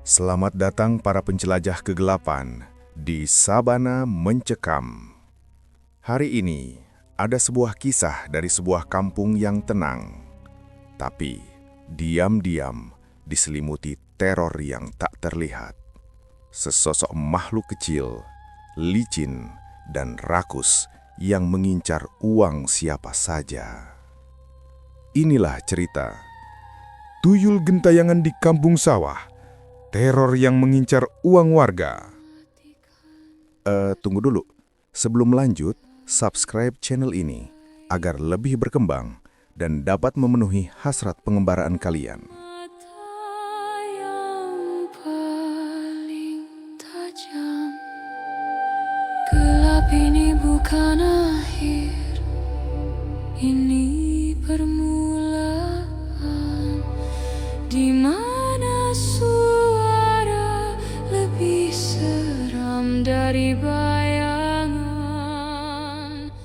Selamat datang para penjelajah kegelapan di Sabana Mencekam. Hari ini ada sebuah kisah dari sebuah kampung yang tenang, tapi diam-diam diselimuti teror yang tak terlihat. Sesosok makhluk kecil, licin, dan rakus yang mengincar uang siapa saja. Inilah cerita Tuyul Gentayangan di Kampung Sawah. Teror yang mengincar uang warga. Tunggu dulu. Sebelum lanjut, subscribe channel ini agar lebih berkembang dan dapat memenuhi hasrat pengembaraan kalian. Mata yang paling tajam. Gelap ini bukan akhir, ini permulaan di mana suara lebih seram dari bayangan.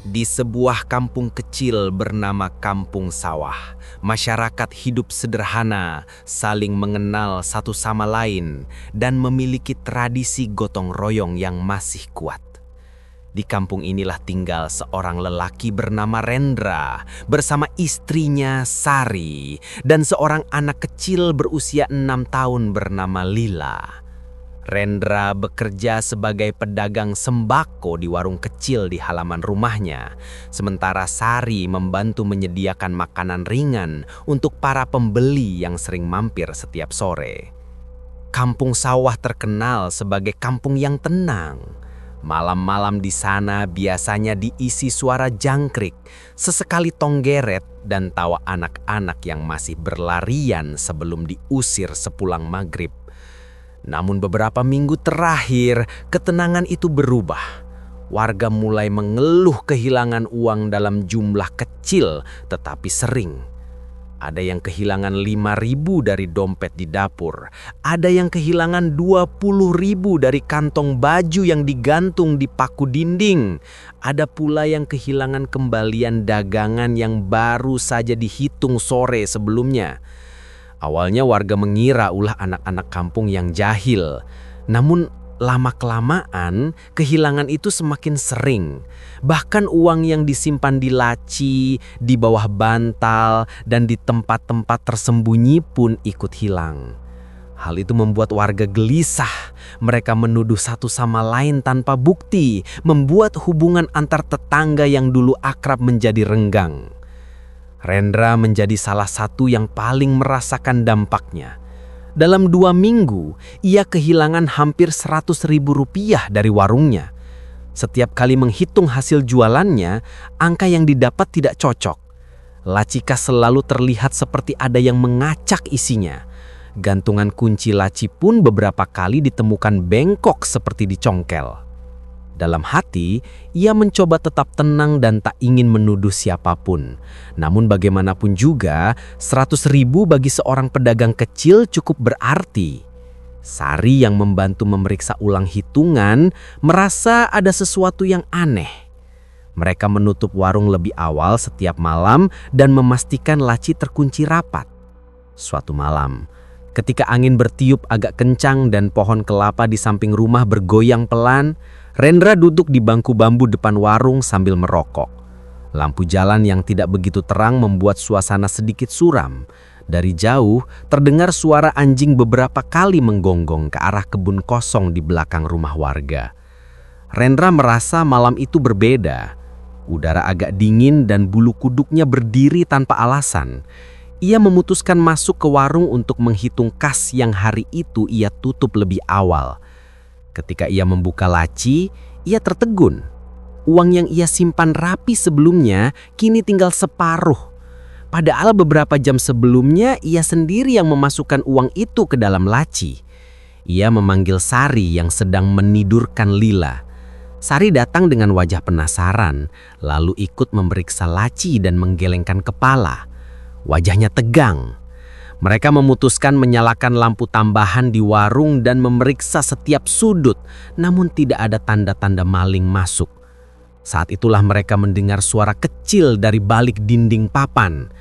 Di sebuah kampung kecil bernama Kampung Sawah, masyarakat hidup sederhana, saling mengenal satu sama lain, dan memiliki tradisi gotong royong yang masih kuat. Di kampung inilah tinggal seorang lelaki bernama Rendra bersama istrinya Sari dan seorang anak kecil berusia 6 tahun bernama Lila. Rendra bekerja sebagai pedagang sembako di warung kecil di halaman rumahnya, sementara Sari membantu menyediakan makanan ringan untuk para pembeli yang sering mampir setiap sore. Kampung Sawah terkenal sebagai kampung yang tenang. Malam-malam di sana biasanya diisi suara jangkrik, sesekali tonggeret, dan tawa anak-anak yang masih berlarian sebelum diusir sepulang maghrib. Namun beberapa minggu terakhir, ketenangan itu berubah. Warga mulai mengeluh kehilangan uang dalam jumlah kecil tetapi sering. Ada yang kehilangan 5.000 dari dompet di dapur. Ada yang kehilangan 20.000 dari kantong baju yang digantung di paku dinding. Ada pula yang kehilangan kembalian dagangan yang baru saja dihitung sore sebelumnya. Awalnya warga mengira ulah anak-anak kampung yang jahil. Namun lama-kelamaan kehilangan itu semakin sering. Bahkan uang yang disimpan di laci, di bawah bantal, dan di tempat-tempat tersembunyi pun ikut hilang. Hal itu membuat warga gelisah. Mereka menuduh satu sama lain tanpa bukti, membuat hubungan antar tetangga yang dulu akrab menjadi renggang. Rendra menjadi salah satu yang paling merasakan dampaknya. Dalam 2 minggu, ia kehilangan hampir 100.000 rupiah dari warungnya. Setiap kali menghitung hasil jualannya, angka yang didapat tidak cocok. Laci kas selalu terlihat seperti ada yang mengacak isinya. Gantungan kunci laci pun beberapa kali ditemukan bengkok seperti dicongkel. Dalam hati, ia mencoba tetap tenang dan tak ingin menuduh siapapun. Namun bagaimanapun juga, 100.000 bagi seorang pedagang kecil cukup berarti. Sari yang membantu memeriksa ulang hitungan merasa ada sesuatu yang aneh. Mereka menutup warung lebih awal setiap malam dan memastikan laci terkunci rapat. Suatu malam, ketika angin bertiup agak kencang dan pohon kelapa di samping rumah bergoyang pelan, Rendra duduk di bangku bambu depan warung sambil merokok. Lampu jalan yang tidak begitu terang membuat suasana sedikit suram. Dari jauh, terdengar suara anjing beberapa kali menggonggong ke arah kebun kosong di belakang rumah warga. Rendra merasa malam itu berbeda. Udara agak dingin dan bulu kuduknya berdiri tanpa alasan. Ia memutuskan masuk ke warung untuk menghitung kas yang hari itu ia tutup lebih awal. Ketika ia membuka laci, ia tertegun. Uang yang ia simpan rapi sebelumnya kini tinggal separuh. Padahal beberapa jam sebelumnya ia sendiri yang memasukkan uang itu ke dalam laci. Ia memanggil Sari yang sedang menidurkan Lila. Sari datang dengan wajah penasaran, lalu ikut memeriksa laci dan menggelengkan kepala. Wajahnya tegang. Mereka memutuskan menyalakan lampu tambahan di warung dan memeriksa setiap sudut, namun tidak ada tanda-tanda maling masuk. Saat itulah mereka mendengar suara kecil dari balik dinding papan.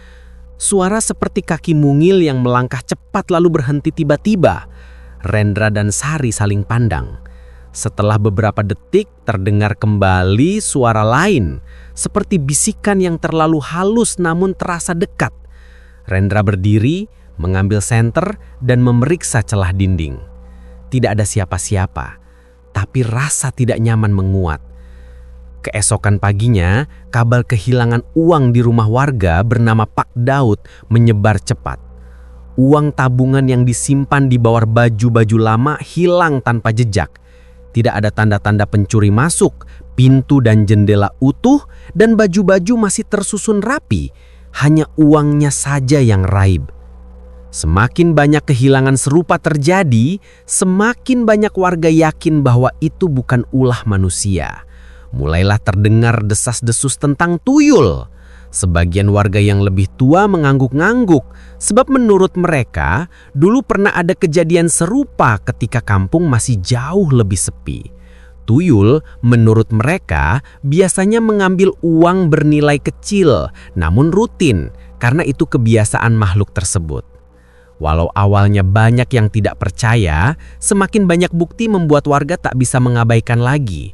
Suara seperti kaki mungil yang melangkah cepat lalu berhenti tiba-tiba. Rendra dan Sari saling pandang. Setelah beberapa detik terdengar kembali suara lain, seperti bisikan yang terlalu halus namun terasa dekat. Rendra berdiri, mengambil senter dan memeriksa celah dinding. Tidak ada siapa-siapa, tapi rasa tidak nyaman menguat. Keesokan paginya, kabar kehilangan uang di rumah warga bernama Pak Daud menyebar cepat. Uang tabungan yang disimpan di bawah baju-baju lama hilang tanpa jejak. Tidak ada tanda-tanda pencuri masuk, pintu dan jendela utuh, dan baju-baju masih tersusun rapi. Hanya uangnya saja yang raib. Semakin banyak kehilangan serupa terjadi, semakin banyak warga yakin bahwa itu bukan ulah manusia. Mulailah terdengar desas-desus tentang tuyul. Sebagian warga yang lebih tua mengangguk-ngangguk, sebab menurut mereka dulu pernah ada kejadian serupa ketika kampung masih jauh lebih sepi. Tuyul menurut mereka biasanya mengambil uang bernilai kecil, namun rutin, karena itu kebiasaan makhluk tersebut. Walau awalnya banyak yang tidak percaya, semakin banyak bukti membuat warga tak bisa mengabaikan lagi.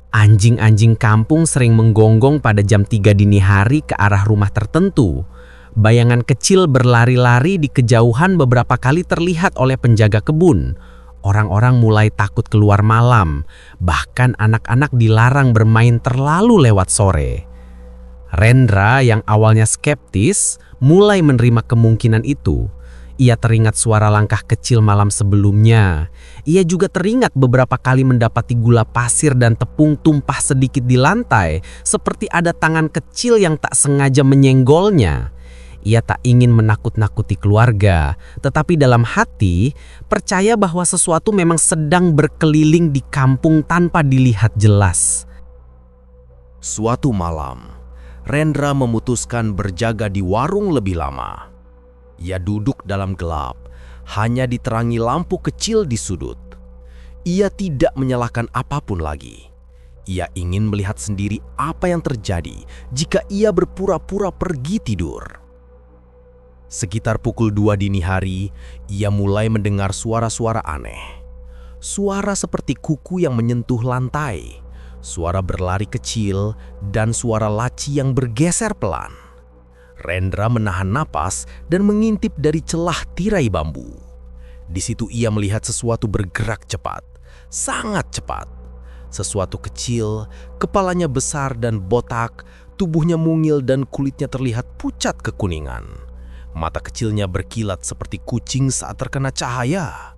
Anjing-anjing kampung sering menggonggong pada jam 3 dini hari ke arah rumah tertentu. Bayangan kecil berlari-lari di kejauhan beberapa kali terlihat oleh penjaga kebun. Orang-orang mulai takut keluar malam, bahkan anak-anak dilarang bermain terlalu lewat sore. Rendra yang awalnya skeptis mulai menerima kemungkinan itu. Ia teringat suara langkah kecil malam sebelumnya. Ia juga teringat beberapa kali mendapati gula pasir dan tepung tumpah sedikit di lantai, seperti ada tangan kecil yang tak sengaja menyenggolnya. Ia tak ingin menakut-nakuti keluarga, tetapi dalam hati percaya bahwa sesuatu memang sedang berkeliling di kampung tanpa dilihat jelas. Suatu malam, Rendra memutuskan berjaga di warung lebih lama. Ia duduk dalam gelap, hanya diterangi lampu kecil di sudut. Ia tidak menyalakan apapun lagi. Ia ingin melihat sendiri apa yang terjadi jika ia berpura-pura pergi tidur. Sekitar pukul 2 dini hari, ia mulai mendengar suara-suara aneh. Suara seperti kuku yang menyentuh lantai, suara berlari kecil, dan suara laci yang bergeser pelan. Rendra menahan napas dan mengintip dari celah tirai bambu. Di situ ia melihat sesuatu bergerak cepat, sangat cepat. Sesuatu kecil, kepalanya besar dan botak, tubuhnya mungil dan kulitnya terlihat pucat kekuningan. Mata kecilnya berkilat seperti kucing saat terkena cahaya.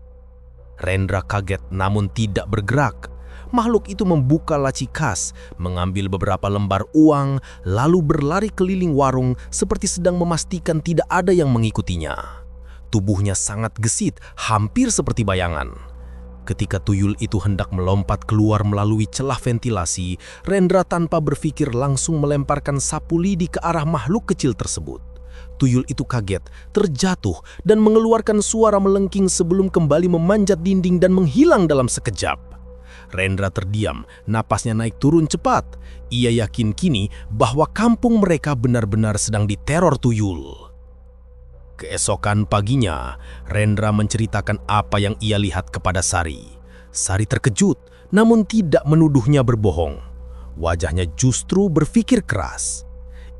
Rendra kaget namun tidak bergerak. Makhluk itu membuka laci kas, mengambil beberapa lembar uang, lalu berlari keliling warung seperti sedang memastikan tidak ada yang mengikutinya. Tubuhnya sangat gesit, hampir seperti bayangan. Ketika tuyul itu hendak melompat keluar melalui celah ventilasi, Rendra tanpa berpikir langsung melemparkan sapu lidi ke arah makhluk kecil tersebut. Tuyul itu kaget, terjatuh, dan mengeluarkan suara melengking sebelum kembali memanjat dinding dan menghilang dalam sekejap. Rendra terdiam, napasnya naik turun cepat. Ia yakin kini bahwa kampung mereka benar-benar sedang diteror tuyul. Keesokan paginya, Rendra menceritakan apa yang ia lihat kepada Sari. Sari terkejut, namun tidak menuduhnya berbohong. Wajahnya justru berpikir keras.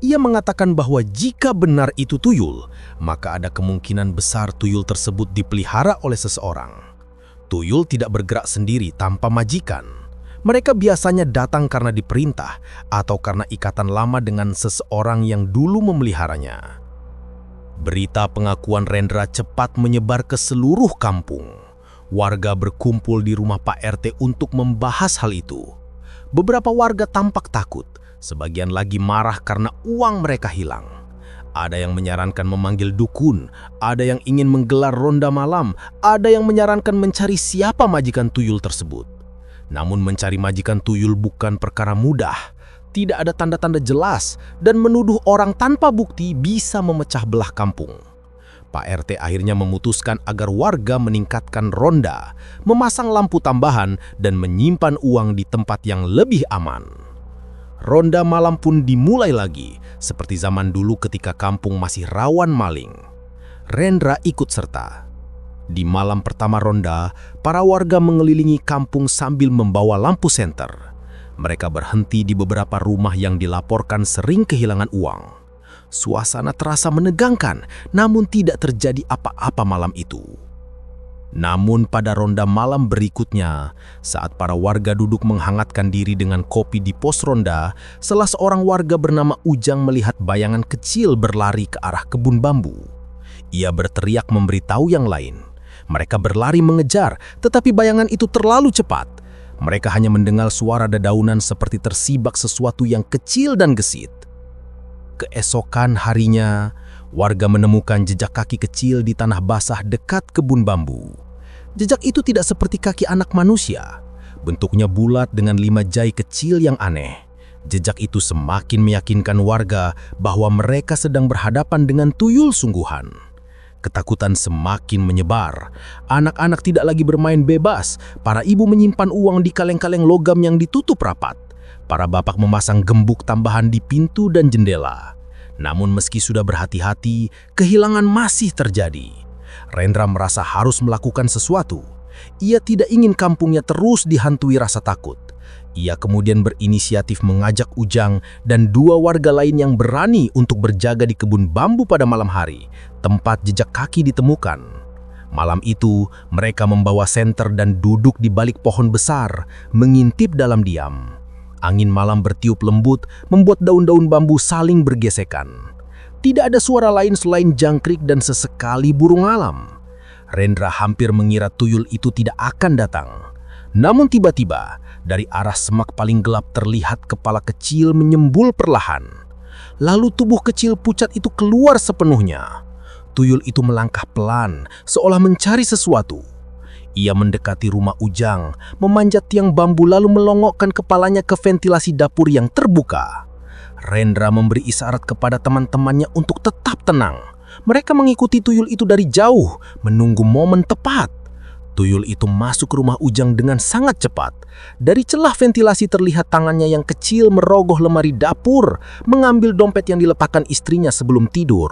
Ia mengatakan bahwa jika benar itu tuyul, maka ada kemungkinan besar tuyul tersebut dipelihara oleh seseorang. Tuyul tidak bergerak sendiri tanpa majikan. Mereka biasanya datang karena diperintah atau karena ikatan lama dengan seseorang yang dulu memeliharanya. Berita pengakuan Rendra cepat menyebar ke seluruh kampung. Warga berkumpul di rumah Pak RT untuk membahas hal itu. Beberapa warga tampak takut, sebagian lagi marah karena uang mereka hilang. Ada yang menyarankan memanggil dukun, ada yang ingin menggelar ronda malam, ada yang menyarankan mencari siapa majikan tuyul tersebut. Namun mencari majikan tuyul bukan perkara mudah. Tidak ada tanda-tanda jelas dan menuduh orang tanpa bukti bisa memecah belah kampung. Pak RT akhirnya memutuskan agar warga meningkatkan ronda, memasang lampu tambahan dan menyimpan uang di tempat yang lebih aman. Ronda malam pun dimulai lagi, seperti zaman dulu ketika kampung masih rawan maling. Rendra ikut serta. Di malam pertama ronda, para warga mengelilingi kampung sambil membawa lampu senter. Mereka berhenti di beberapa rumah yang dilaporkan sering kehilangan uang. Suasana terasa menegangkan, namun tidak terjadi apa-apa malam itu. Namun pada ronda malam berikutnya, saat para warga duduk menghangatkan diri dengan kopi di pos ronda, salah seorang warga bernama Ujang melihat bayangan kecil berlari ke arah kebun bambu. Ia berteriak memberitahu yang lain. Mereka berlari mengejar, tetapi bayangan itu terlalu cepat. Mereka hanya mendengar suara dedaunan seperti tersibak sesuatu yang kecil dan gesit. Keesokan harinya, warga menemukan jejak kaki kecil di tanah basah dekat kebun bambu. Jejak itu tidak seperti kaki anak manusia. Bentuknya bulat dengan 5 jari kecil yang aneh. Jejak itu semakin meyakinkan warga bahwa mereka sedang berhadapan dengan tuyul sungguhan. Ketakutan semakin menyebar. Anak-anak tidak lagi bermain bebas. Para ibu menyimpan uang di kaleng-kaleng logam yang ditutup rapat. Para bapak memasang gembok tambahan di pintu dan jendela. Namun meski sudah berhati-hati, kehilangan masih terjadi. Rendra merasa harus melakukan sesuatu. Ia tidak ingin kampungnya terus dihantui rasa takut. Ia kemudian berinisiatif mengajak Ujang dan 2 warga lain yang berani untuk berjaga di kebun bambu pada malam hari, tempat jejak kaki ditemukan. Malam itu, mereka membawa senter dan duduk di balik pohon besar, mengintip dalam diam. Angin malam bertiup lembut, membuat daun-daun bambu saling bergesekan. Tidak ada suara lain selain jangkrik dan sesekali burung alam. Rendra hampir mengira tuyul itu tidak akan datang. Namun tiba-tiba, dari arah semak paling gelap terlihat kepala kecil menyembul perlahan. Lalu tubuh kecil pucat itu keluar sepenuhnya. Tuyul itu melangkah pelan, seolah mencari sesuatu. Ia mendekati rumah Ujang, memanjat tiang bambu lalu melongokkan kepalanya ke ventilasi dapur yang terbuka. Rendra memberi isyarat kepada teman-temannya untuk tetap tenang. Mereka mengikuti tuyul itu dari jauh, menunggu momen tepat. Tuyul itu masuk ke rumah Ujang dengan sangat cepat. Dari celah ventilasi terlihat tangannya yang kecil merogoh lemari dapur, mengambil dompet yang diletakkan istrinya sebelum tidur.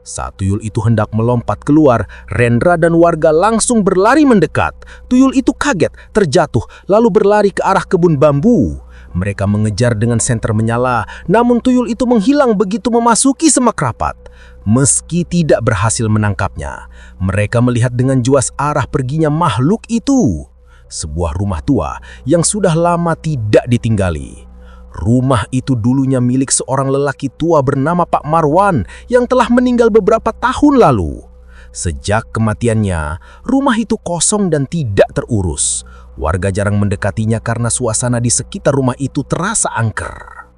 Saat tuyul itu hendak melompat keluar, Rendra dan warga langsung berlari mendekat. Tuyul itu kaget, terjatuh, lalu berlari ke arah kebun bambu. Mereka mengejar dengan senter menyala, namun tuyul itu menghilang begitu memasuki semak rapat. Meski tidak berhasil menangkapnya, mereka melihat dengan jelas arah perginya makhluk itu. Sebuah rumah tua yang sudah lama tidak ditinggali. Rumah itu dulunya milik seorang lelaki tua bernama Pak Marwan yang telah meninggal beberapa tahun lalu. Sejak kematiannya, rumah itu kosong dan tidak terurus. Warga jarang mendekatinya karena suasana di sekitar rumah itu terasa angker.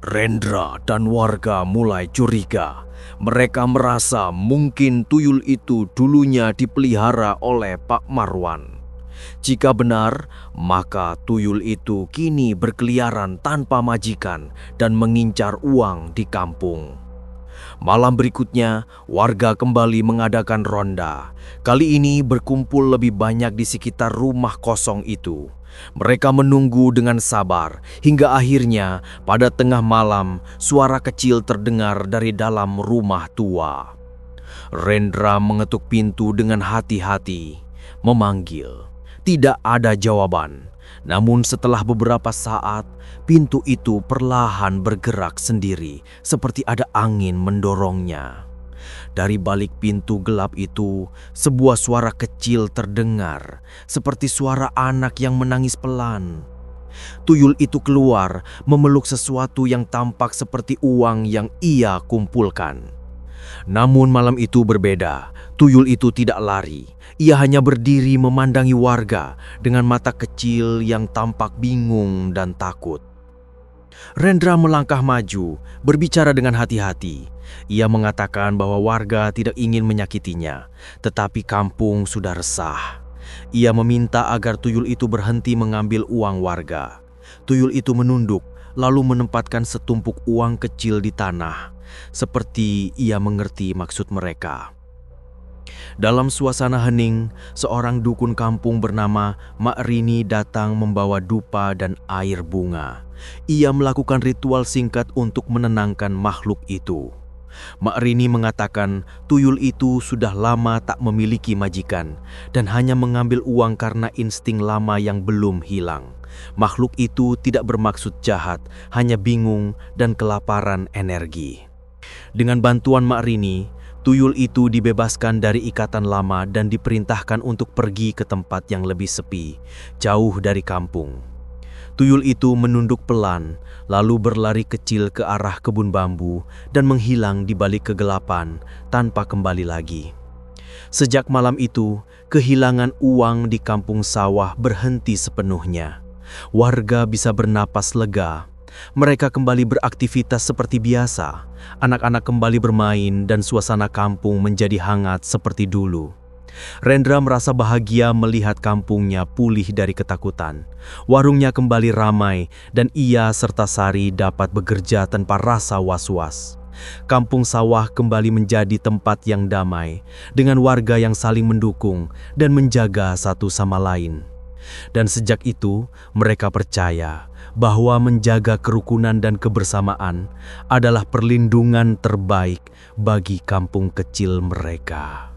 Rendra dan warga mulai curiga. Mereka merasa mungkin tuyul itu dulunya dipelihara oleh Pak Marwan. Jika benar, maka tuyul itu kini berkeliaran tanpa majikan dan mengincar uang di kampung. Malam berikutnya, warga kembali mengadakan ronda. Kali ini berkumpul lebih banyak di sekitar rumah kosong itu. Mereka menunggu dengan sabar, hingga akhirnya pada tengah malam suara kecil terdengar dari dalam rumah tua. Rendra mengetuk pintu dengan hati-hati, memanggil. Tidak ada jawaban. Namun setelah beberapa saat, pintu itu perlahan bergerak sendiri, seperti ada angin mendorongnya. Dari balik pintu gelap itu, sebuah suara kecil terdengar, seperti suara anak yang menangis pelan. Tuyul itu keluar, memeluk sesuatu yang tampak seperti uang yang ia kumpulkan. Namun malam itu berbeda. Tuyul itu tidak lari. Ia hanya berdiri memandangi warga dengan mata kecil yang tampak bingung dan takut. Rendra melangkah maju, berbicara dengan hati-hati. Ia mengatakan bahwa warga tidak ingin menyakitinya, tetapi kampung sudah resah. Ia meminta agar tuyul itu berhenti mengambil uang warga. Tuyul itu menunduk, lalu menempatkan setumpuk uang kecil di tanah, seperti ia mengerti maksud mereka. Dalam suasana hening, seorang dukun kampung bernama Mak Rini datang membawa dupa dan air bunga. Ia melakukan ritual singkat untuk menenangkan makhluk itu. Mak Rini mengatakan tuyul itu sudah lama tak memiliki majikan dan hanya mengambil uang karena insting lama yang belum hilang. Makhluk itu tidak bermaksud jahat, hanya bingung dan kelaparan energi. Dengan bantuan Mak Rini, tuyul itu dibebaskan dari ikatan lama dan diperintahkan untuk pergi ke tempat yang lebih sepi, jauh dari kampung. Tuyul itu menunduk pelan, lalu berlari kecil ke arah kebun bambu dan menghilang di balik kegelapan tanpa kembali lagi. Sejak malam itu, kehilangan uang di kampung sawah berhenti sepenuhnya. Warga bisa bernapas lega. Mereka kembali beraktivitas seperti biasa. Anak-anak kembali bermain dan suasana kampung menjadi hangat seperti dulu. Rendra merasa bahagia melihat kampungnya pulih dari ketakutan. Warungnya kembali ramai dan ia serta Sari dapat bekerja tanpa rasa was-was. Kampung sawah kembali menjadi tempat yang damai, dengan warga yang saling mendukung dan menjaga satu sama lain. Dan sejak itu, mereka percaya bahwa menjaga kerukunan dan kebersamaan adalah perlindungan terbaik bagi kampung kecil mereka.